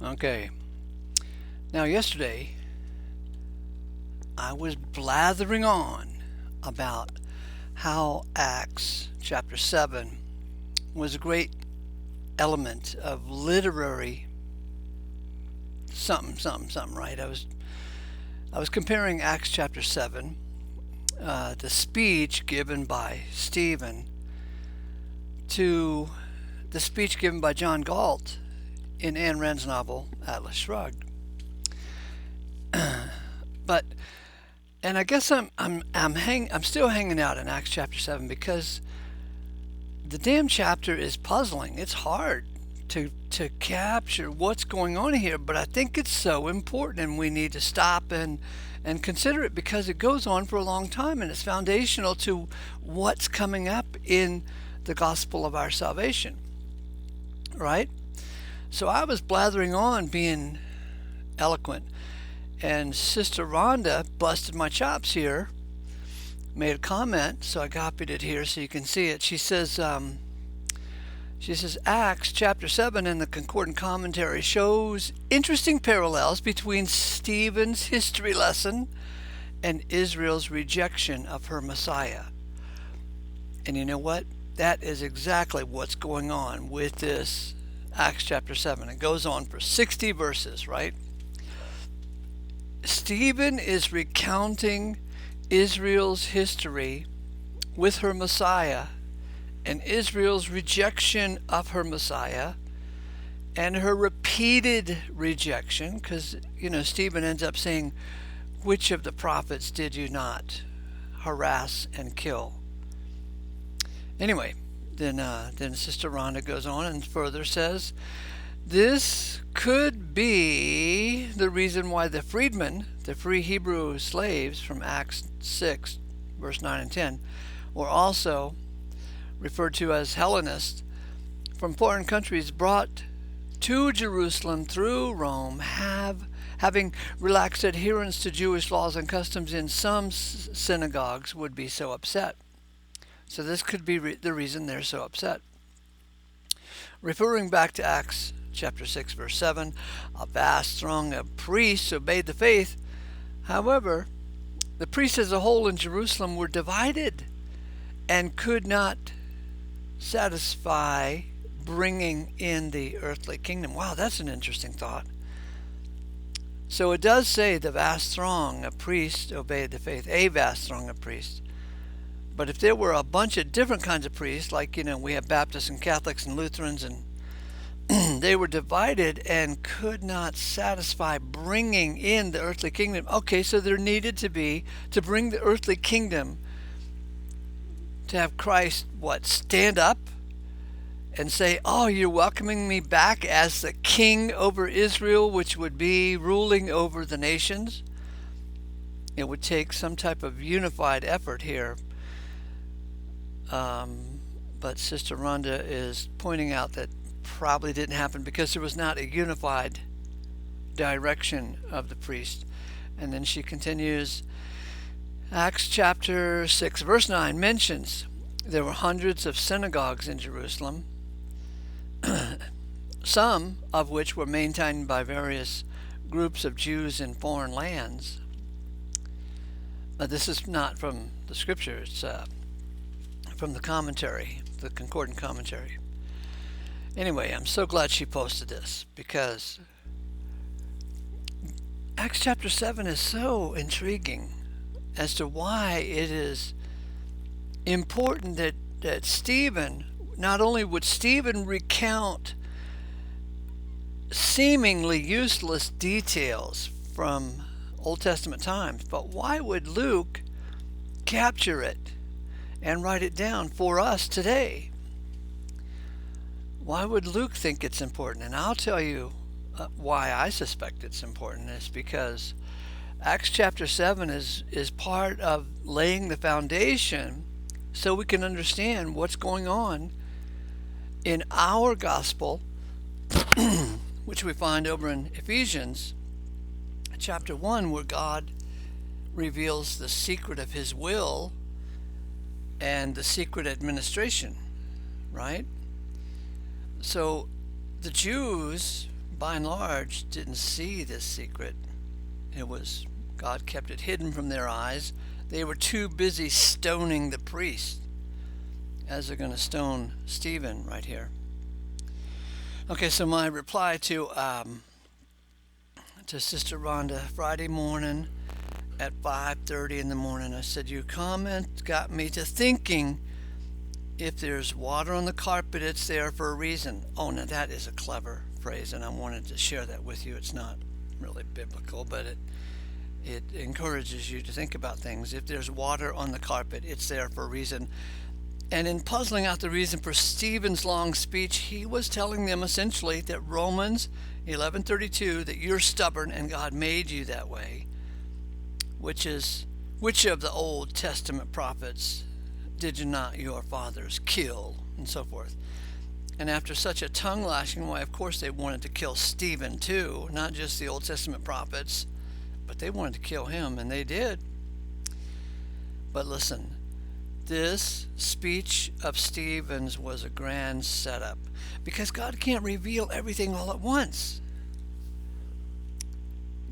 Okay. Now, yesterday, I was blathering on about how Acts chapter 7 was a great element of literary something, something, something, right? I was comparing Acts chapter 7, the speech given by Stephen, to the speech given by John Galt in Ayn Rand's novel Atlas Shrugged. But and I guess I'm still hanging out in Acts chapter 7 because the damn chapter is puzzling. It's hard to capture what's going on here, but I think it's so important and we need to stop and consider it because it goes on for a long time and it's foundational to what's coming up in the gospel of our salvation, right? So I was blathering on being eloquent, and Sister Rhonda busted my chops here, made a comment, so I copied it here so you can see it. She says Acts chapter 7 in the Concordant Commentary shows interesting parallels between Stephen's history lesson and Israel's rejection of her Messiah. And you know what? That is exactly what's going on with this Acts chapter 7. It goes on for 60 verses, right? Stephen is recounting Israel's history with her Messiah and Israel's rejection of her Messiah and her repeated rejection, because, Stephen ends up saying, which of the prophets did you not harass and kill? Anyway, then Sister Rhonda goes on and further says, this could be the reason why the freedmen, the free Hebrew slaves from Acts 6, verse 9 and 10, were also referred to as Hellenists from foreign countries brought to Jerusalem through Rome, having relaxed adherence to Jewish laws and customs in some synagogues, would be so upset. So this could be the reason they're so upset. Referring back to Acts chapter 6, verse 7, a vast throng of priests obeyed the faith. However, the priests as a whole in Jerusalem were divided and could not satisfy bringing in the earthly kingdom. Wow, that's an interesting thought. So it does say the vast throng of priests obeyed the faith, a vast throng of priests. But if there were a bunch of different kinds of priests, like, we have Baptists and Catholics and Lutherans, and they were divided and could not satisfy bringing in the earthly kingdom. Okay, so there needed to be, to bring the earthly kingdom, to have Christ, stand up and say, oh, you're welcoming me back as the king over Israel, which would be ruling over the nations. It would take some type of unified effort here. But Sister Rhonda is pointing out that probably didn't happen because there was not a unified direction of the priest. And then she continues, Acts chapter 6 verse 9 mentions there were hundreds of synagogues in Jerusalem, some of which were maintained by various groups of Jews in foreign lands. This is not from the scripture, it's from the commentary, the Concordant Commentary. Anyway, I'm so glad she posted this because Acts chapter 7 is so intriguing as to why it is important that Stephen, not only would Stephen recount seemingly useless details from Old Testament times, but why would Luke capture it and write it down for us today? Why would Luke think it's important? And I'll tell you why I suspect it's important. Is because Acts chapter 7 is part of laying the foundation so we can understand what's going on in our gospel, which we find over in Ephesians chapter 1, where God reveals the secret of his will and the secret administration, right? So the Jews by and large, didn't see this secret. It was God kept it hidden from their eyes. They were too busy stoning the priest, as they're going to stone Stephen right here. Okay, so my reply to Sister Rhonda Friday morning at 5:30 in the morning, I said, your comment got me to thinking, if there's water on the carpet, it's there for a reason. Oh, now that is a clever phrase, and I wanted to share that with you. It's not really biblical, but it encourages you to think about things. If there's water on the carpet, it's there for a reason. And in puzzling out the reason for Stephen's long speech, he was telling them essentially that Romans 11:32, that you're stubborn and God made you that way, which of the Old Testament prophets did you not your fathers kill, and so forth. And after such a tongue lashing, why, of course they wanted to kill Stephen too, not just the Old Testament prophets, but they wanted to kill him, and they did. But listen, this speech of Stephen's was a grand setup, because God can't reveal everything all at once.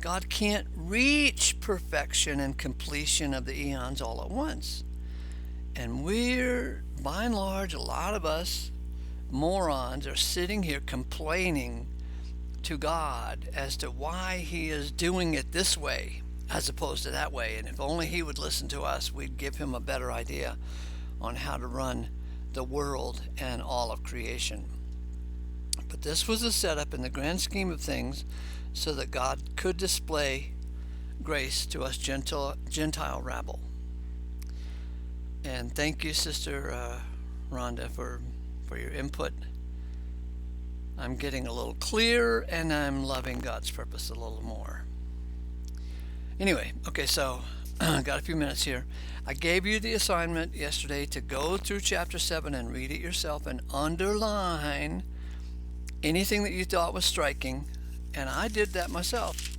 God can't reach perfection and completion of the eons all at once. And we're, by and large, a lot of us morons are sitting here complaining to God as to why he is doing it this way as opposed to that way. And if only he would listen to us, we'd give him a better idea on how to run the world and all of creation. But this was a setup in the grand scheme of things so that God could display grace to us Gentile rabble. And thank you, Sister Rhonda, for your input. I'm getting a little clearer, and I'm loving God's purpose a little more. Anyway, okay, so got a few minutes here. I gave you the assignment yesterday to go through chapter 7 and read it yourself and underline anything that you thought was striking, and I did that myself.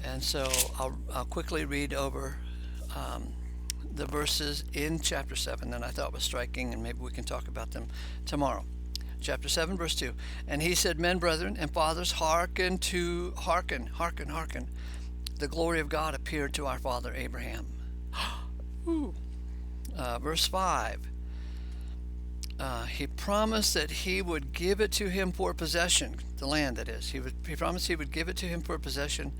And so I'll quickly read over the verses in chapter 7 that I thought was striking, and maybe we can talk about them tomorrow. Chapter 7, verse 2. And he said, men, brethren, and fathers, hearken. The glory of God appeared to our father Abraham. Verse 5. He promised that he would give it to him for possession, the land that is. He promised he would give it to him for possession,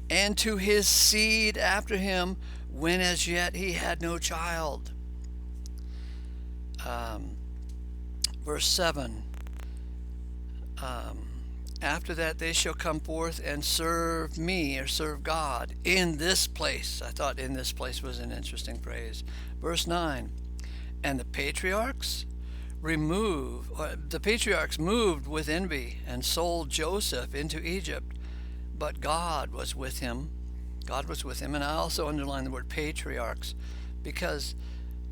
and to his seed after him, when as yet he had no child. Verse 7. After that they shall come forth and serve me, or serve God, in this place. I thought in this place was an interesting phrase. Verse 9. And the patriarchs moved with envy and sold Joseph into Egypt, but God was with him. God was with him. And I also underline the word patriarchs, because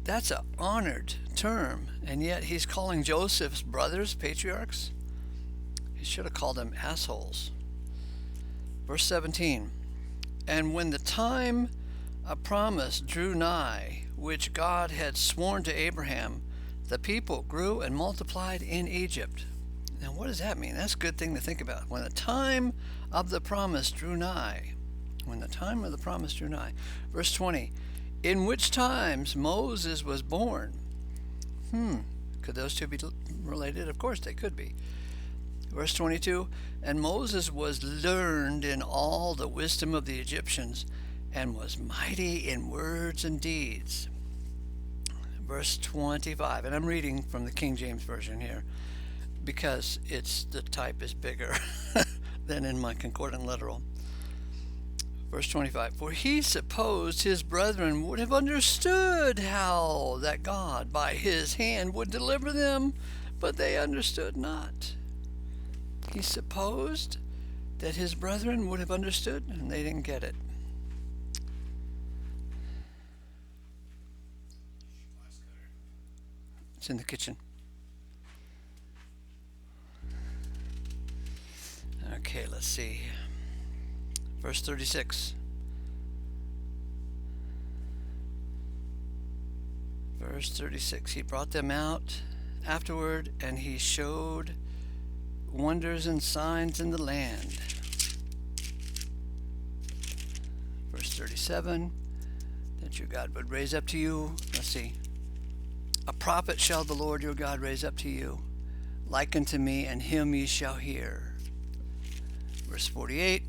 that's an honored term, and yet he's calling Joseph's brothers patriarchs. He should have called them assholes. Verse 17. And when the time of promise drew nigh, which God had sworn to Abraham, the people grew and multiplied in Egypt. Now, what does that mean? That's a good thing to think about. When the time of the promise drew nigh. When the time of the promise drew nigh. Verse 20. In which times Moses was born. Could those two be related? Of course they could be. Verse 22. And Moses was learned in all the wisdom of the Egyptians, and was mighty in words and deeds. Verse 25, and I'm reading from the King James Version here, because the type is bigger than in my concordant literal. Verse 25, for he supposed his brethren would have understood how that God by his hand would deliver them, but they understood not. He supposed that his brethren would have understood, and they didn't get it. It's in the kitchen. Okay, let's see. Verse 36. Verse 36. He brought them out afterward, and he showed wonders and signs in the land. Verse 37, that your God would raise up to you. Let's see. A prophet shall the Lord your God raise up to you, like unto me, and him ye shall hear. Verse 48,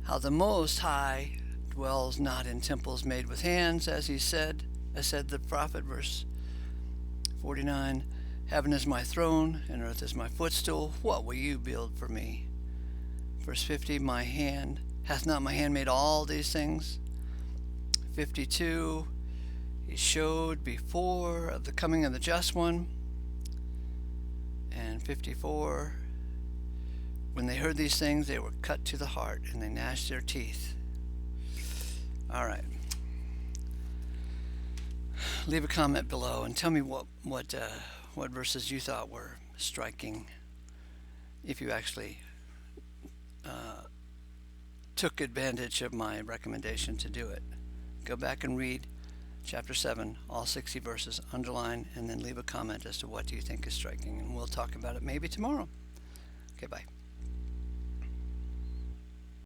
how the Most High dwells not in temples made with hands, as said the prophet. Verse 49, heaven is my throne, and earth is my footstool. What will you build for me? Verse 50, hath not my hand made all these things? 52, he showed before of the coming of the just one. And 54, when they heard these things, they were cut to the heart, and they gnashed their teeth. All right. Leave a comment below and tell me what verses you thought were striking, if you actually took advantage of my recommendation to do it. Go back and read chapter 7, all 60 verses, underline, and then leave a comment as to what do you think is striking, and we'll talk about it maybe tomorrow. Okay, bye.